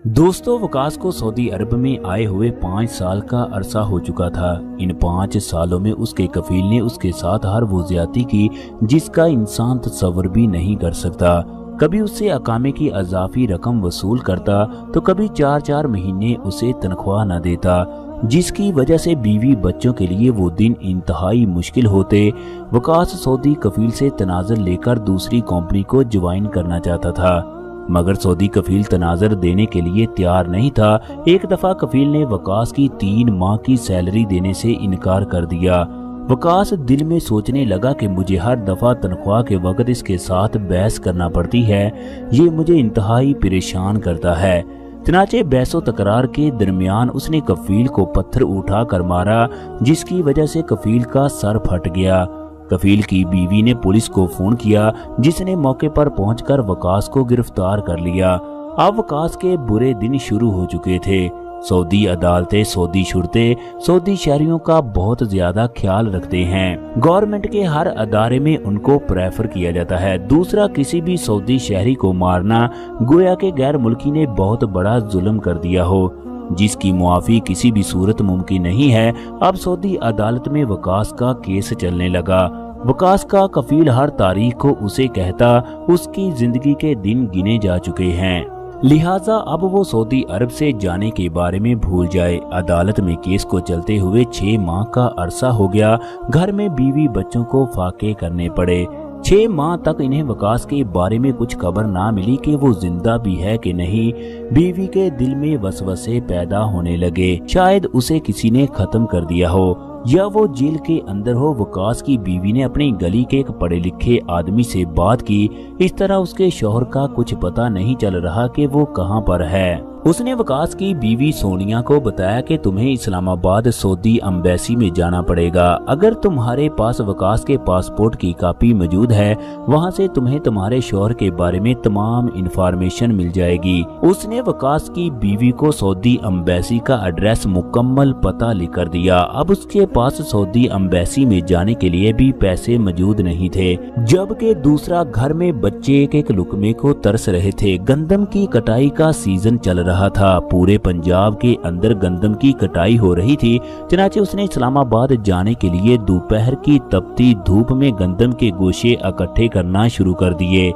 दोस्तों, वकास को सऊदी अरब में आए हुए 5 साल का अरसा हो चुका था। इन 5 सालों में उसके कफील ने उसके साथ हर वो ज्यादती की जिसका इंसान तस्वर भी नहीं कर सकता। कभी उससे अकामे की अजाफी रकम वसूल करता तो कभी 4-4 महीने उसे तनख्वाह न देता, जिसकी वजह से बीवी बच्चों के लिए वो दिन इंतहाई मुश्किल होते। वकास सऊदी कफील से तनाज़ुर लेकर दूसरी कंपनी को ज्वाइन करना चाहता था, मगर सऊदी कफील तनाज़ुर देने के लिए तैयार नहीं था। एक दफा कफील ने वकास की 3 माह की सैलरी देने से इनकार कर दिया। वकास दिल में सोचने लगा कि मुझे हर दफा तनख्वाह के वक्त इसके साथ बहस करना पड़ती है, ये मुझे इंतहाई परेशान करता है। चनाचे बहसो तकरार के दरमियान उसने कफील को पत्थर उठा कर मारा, जिसकी वजह से कफील का सर फट गया। कफील की बीवी ने पुलिस को फोन किया, जिसने मौके पर पहुंचकर वकास को गिरफ्तार कर लिया। अब वकास के बुरे दिन शुरू हो चुके थे। सऊदी अदालतें, सऊदी शुरते सऊदी शहरियों का बहुत ज्यादा ख्याल रखते हैं। गवर्नमेंट के हर अदारे में उनको प्रेफर किया जाता है। दूसरा, किसी भी सऊदी शहरी को मारना गोया के गैर मुल्की ने बहुत बड़ा जुल्म कर दिया हो, जिसकी मुआफी किसी भी सूरत मुमकिन नहीं है। अब सऊदी अदालत में वकास का केस चलने लगा। वकास का कफील हर तारीख को उसे कहता उसकी जिंदगी के दिन गिने जा चुके हैं, लिहाजा अब वो सऊदी अरब से जाने के बारे में भूल जाए। अदालत में केस को चलते हुए 6 माह का अरसा हो गया। घर में बीवी बच्चों को फाके करने पड़े। 6 माह तक इन्हें वकास के बारे में कुछ खबर ना मिली कि वो जिंदा भी है कि नहीं। बीवी के दिल में वसवसे पैदा होने लगे, शायद उसे किसी ने खत्म कर दिया हो या वो जेल के अंदर हो। वकास की बीवी ने अपनी गली के एक पढ़े लिखे आदमी से बात की। इस तरह उसके शौहर का कुछ पता नहीं चल रहा कि वो कहाँ पर है। उसने वकास की बीवी सोनिया को बताया कि तुम्हें इस्लामाबाद सऊदी एम्बेसी में जाना पड़ेगा। अगर तुम्हारे पास वकास के पासपोर्ट की कॉपी मौजूद है, वहां से तुम्हें तुम्हारे शौहर के बारे में तमाम इंफॉर्मेशन मिल जाएगी। उसने वकास की बीवी को सऊदी एम्बेसी का एड्रेस, मुकम्मल पता लिख कर दिया। अब उसके पास सऊदी एम्बेसी में जाने के लिए भी पैसे मौजूद नहीं थे, जबकि दूसरा, घर में बच्चे एक एक लुकमे को तरस रहे थे। गंदम की कटाई का सीजन चल रहा था। पूरे पंजाब के अंदर गंदम की कटाई हो रही थी। चनाचे उसने इस्लामाबाद जाने के लिए दोपहर की तपती धूप में गंदम के गोशे इकट्ठे करना शुरू कर दिए।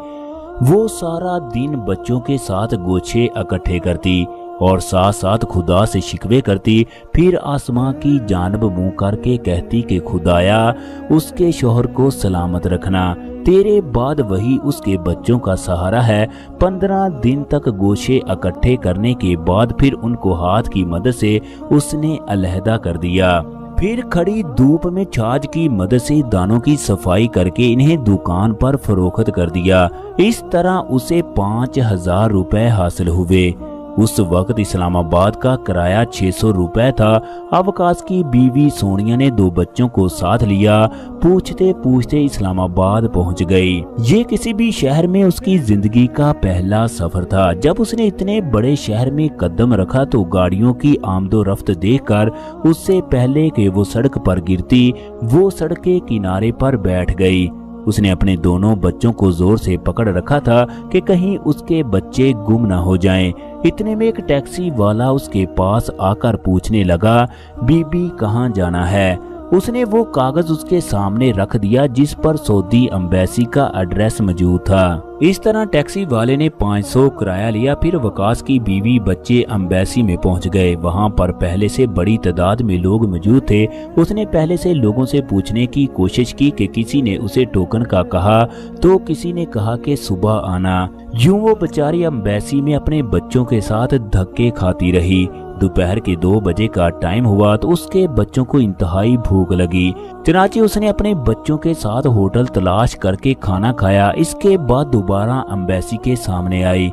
वो सारा दिन बच्चों के साथ गोशे इकट्ठे करती और साथ साथ खुदा से शिकवे करती। फिर आसमां की जानब मुंह करके कहती कि खुदाया, उसके शौहर को सलामत रखना, तेरे बाद वही उसके बच्चों का सहारा है। 15 दिन तक गोशे इकट्ठे करने के बाद फिर उनको हाथ की मदद से उसने अलहदा कर दिया। फिर खड़ी धूप में छाछ की मदद से दानों की सफाई करके इन्हें दुकान पर फरोख्त कर दिया। इस तरह उसे 5000 रुपए हासिल हुए। उस वक्त इस्लामाबाद का किराया 600 रुपए था। अब वकास की बीवी सोनिया ने 2 बच्चों को साथ लिया। पूछते पूछते इस्लामाबाद पहुंच गई। ये किसी भी शहर में उसकी जिंदगी का पहला सफर था। जब उसने इतने बड़े शहर में कदम रखा तो गाड़ियों की आमदोरफ्त देखकर उससे पहले कि वो सड़क पर गिरती, वो सड़क के किनारे पर बैठ गई। उसने अपने दोनों बच्चों को जोर से पकड़ रखा था कि कहीं उसके बच्चे गुम न हो जाएं। इतने में एक टैक्सी वाला उसके पास आकर पूछने लगा, बीबी कहाँ जाना है? उसने वो कागज उसके सामने रख दिया जिस पर सऊदी एम्बेसी का एड्रेस मौजूद था। इस तरह टैक्सी वाले ने 500 किराया लिया। फिर वकास की बीवी बच्चे एम्बेसी में पहुंच गए। वहां पर पहले से बड़ी तादाद में लोग मौजूद थे। उसने पहले से लोगों से पूछने की कोशिश की कि किसी ने उसे टोकन का कहा तो किसी ने कहा कि सुबह आना। यूं वो बेचारी एम्बेसी में अपने बच्चों के साथ धक्के खाती रही। दोपहर के 2 बजे का टाइम हुआ तो उसके बच्चों को इंतहाई भूख लगी। चनाचे उसने अपने बच्चों के साथ होटल तलाश करके खाना खाया। इसके बाद दोबारा एम्बेसी के सामने आई।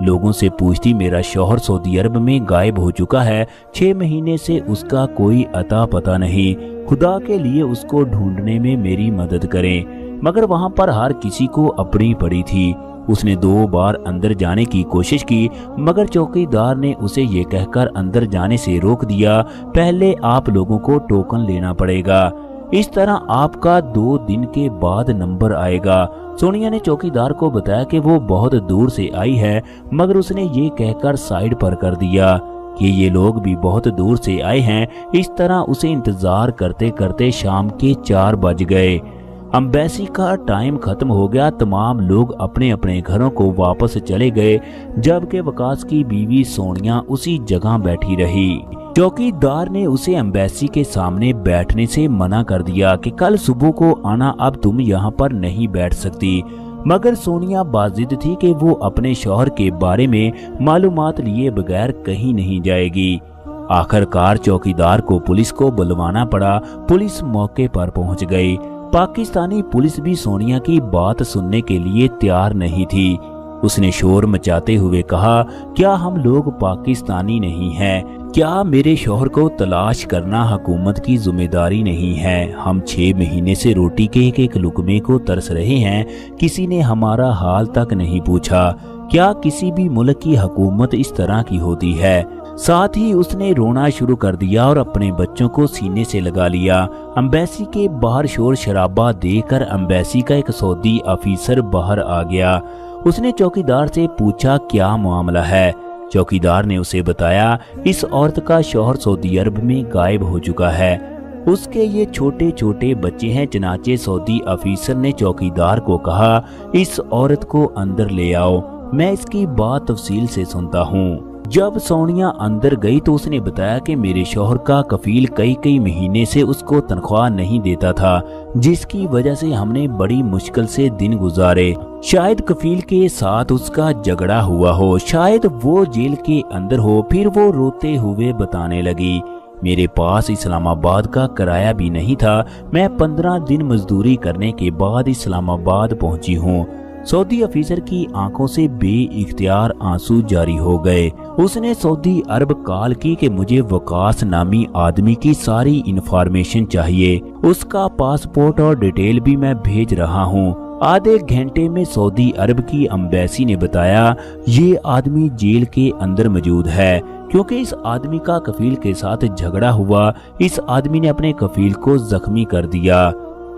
लोगों से पूछती, मेरा शौहर सऊदी अरब में गायब हो चुका है, 6 महीने से उसका कोई अता पता नहीं, खुदा के लिए उसको ढूंढने में मेरी मदद करें। मगर वहां पर हर किसी को अपनी पड़ी थी। उसने 2 बार अंदर जाने की कोशिश की, मगर चौकीदार ने उसे ये कहकर अंदर जाने से रोक दिया, पहले आप लोगों को टोकन लेना पड़ेगा। इस तरह आपका 2 दिन के बाद नंबर आएगा। सोनिया ने चौकीदार को बताया कि वो बहुत दूर से आई है, मगर उसने ये कहकर साइड पर कर दिया कि ये लोग भी बहुत दूर से आए हैं। इस तरह उसे इंतजार करते करते शाम के 4 बज गए। एम्बेसी का टाइम खत्म हो गया। तमाम लोग अपने अपने घरों को वापस चले गए, जबकि वकास की बीवी सोनिया उसी जगह बैठी रही। चौकीदार ने उसे एम्बेसी के सामने बैठने से मना कर दिया कि कल सुबह को आना, अब तुम यहाँ पर नहीं बैठ सकती। मगर सोनिया बाजिद थी कि वो अपने शौहर के बारे में मालूमात लिए बगैर कहीं नहीं जाएगी। आखिरकार चौकीदार को पुलिस को बुलवाना पड़ा। पुलिस मौके पर पहुंच गई। पाकिस्तानी पुलिस भी सोनिया की बात सुनने के लिए तैयार नहीं थी। उसने शोर मचाते हुए कहा, क्या हम लोग पाकिस्तानी नहीं हैं? क्या मेरे शौहर को तलाश करना हुकूमत की जिम्मेदारी नहीं है? हम 6 महीने से रोटी के एक लुकमे को तरस रहे हैं, किसी ने हमारा हाल तक नहीं पूछा। क्या किसी भी मुल्क की हुकूमत इस तरह की होती है? साथ ही उसने रोना शुरू कर दिया और अपने बच्चों को सीने से लगा लिया। एम्बेसी के बाहर शोर शराबा देखकर एम्बेसी का एक सऊदी ऑफिसर बाहर आ गया। उसने चौकीदार से पूछा, क्या मामला है? चौकीदार ने उसे बताया, इस औरत का शौहर सऊदी अरब में गायब हो चुका है, उसके ये छोटे छोटे बच्चे हैं। चनाचे सऊदी ऑफिसर ने चौकीदार को कहा, इस औरत को अंदर ले आओ, मैं इसकी बात तफसील से सुनता हूँ। जब सोनिया अंदर गई तो उसने बताया कि मेरे शौहर का कफील कई महीने से उसको तनख्वाह नहीं देता था, जिसकी वजह से हमने बड़ी मुश्किल से दिन गुजारे। शायद कफील के साथ उसका झगड़ा हुआ हो, शायद वो जेल के अंदर हो। फिर वो रोते हुए बताने लगी, मेरे पास इस्लामाबाद का किराया भी नहीं था, मैं 15 दिन मजदूरी करने के बाद इस्लामाबाद पहुंची हूँ। सऊदी ऑफिसर की आंखों से बेइख्तियार आंसू जारी हो गए। उसने सऊदी अरब कॉल की कि मुझे वकास नामी आदमी की सारी इंफॉर्मेशन चाहिए, उसका पासपोर्ट और डिटेल भी मैं भेज रहा हूँ। आधे घंटे में सऊदी अरब की एम्बेसी ने बताया, ये आदमी जेल के अंदर मौजूद है, क्योंकि इस आदमी का कफील के साथ झगड़ा हुआ। इस आदमी ने अपने कफील को जख्मी कर दिया।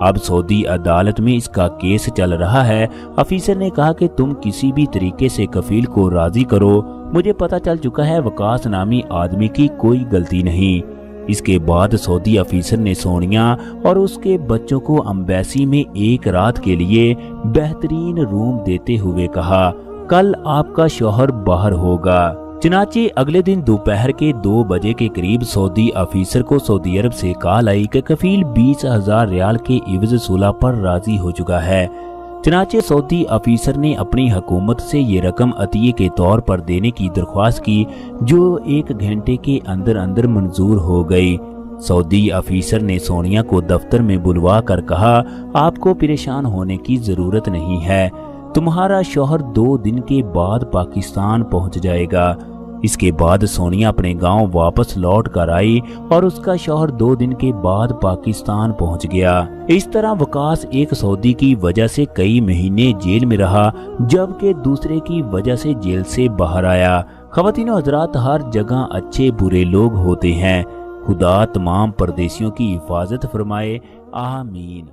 अब सऊदी अदालत में इसका केस चल रहा है। ऑफिसर ने कहा कि तुम किसी भी तरीके से कफील को राजी करो, मुझे पता चल चुका है वकास नामी आदमी की कोई गलती नहीं। इसके बाद सऊदी ऑफिसर ने सोनिया और उसके बच्चों को एम्बेसी में एक रात के लिए बेहतरीन रूम देते हुए कहा, कल आपका शौहर बाहर होगा। चनाचे अगले दिन दोपहर के 2 बजे के करीब सऊदी ऑफिसर को सऊदी अरब से कॉल आई कि कफील 20,000 रियाल के इवज सुलह पर राजी हो चुका है। चनाचे सऊदी ऑफिसर ने अपनी हुकूमत से ये रकम अतिये के तौर पर देने की दरख्वास्त की, जो 1 घंटे के अंदर अंदर मंजूर हो गई। सऊदी ऑफिसर ने सोनिया को दफ्तर में बुलवा कर कहा, आपको परेशान होने की जरूरत नहीं है, तुम्हारा शौहर 2 दिन के बाद पाकिस्तान पहुंच जाएगा। इसके बाद सोनिया अपने गांव वापस लौट कर आई और उसका शौहर 2 दिन के बाद पाकिस्तान पहुंच गया। इस तरह वकास एक सऊदी की वजह से कई महीने जेल में रहा, जबकि दूसरे की वजह से जेल से बाहर आया। ख़वातीन और हज़रात, हर जगह अच्छे बुरे लोग होते हैं। खुदा तमाम परदेशियों की हिफाजत फरमाए, आमीन।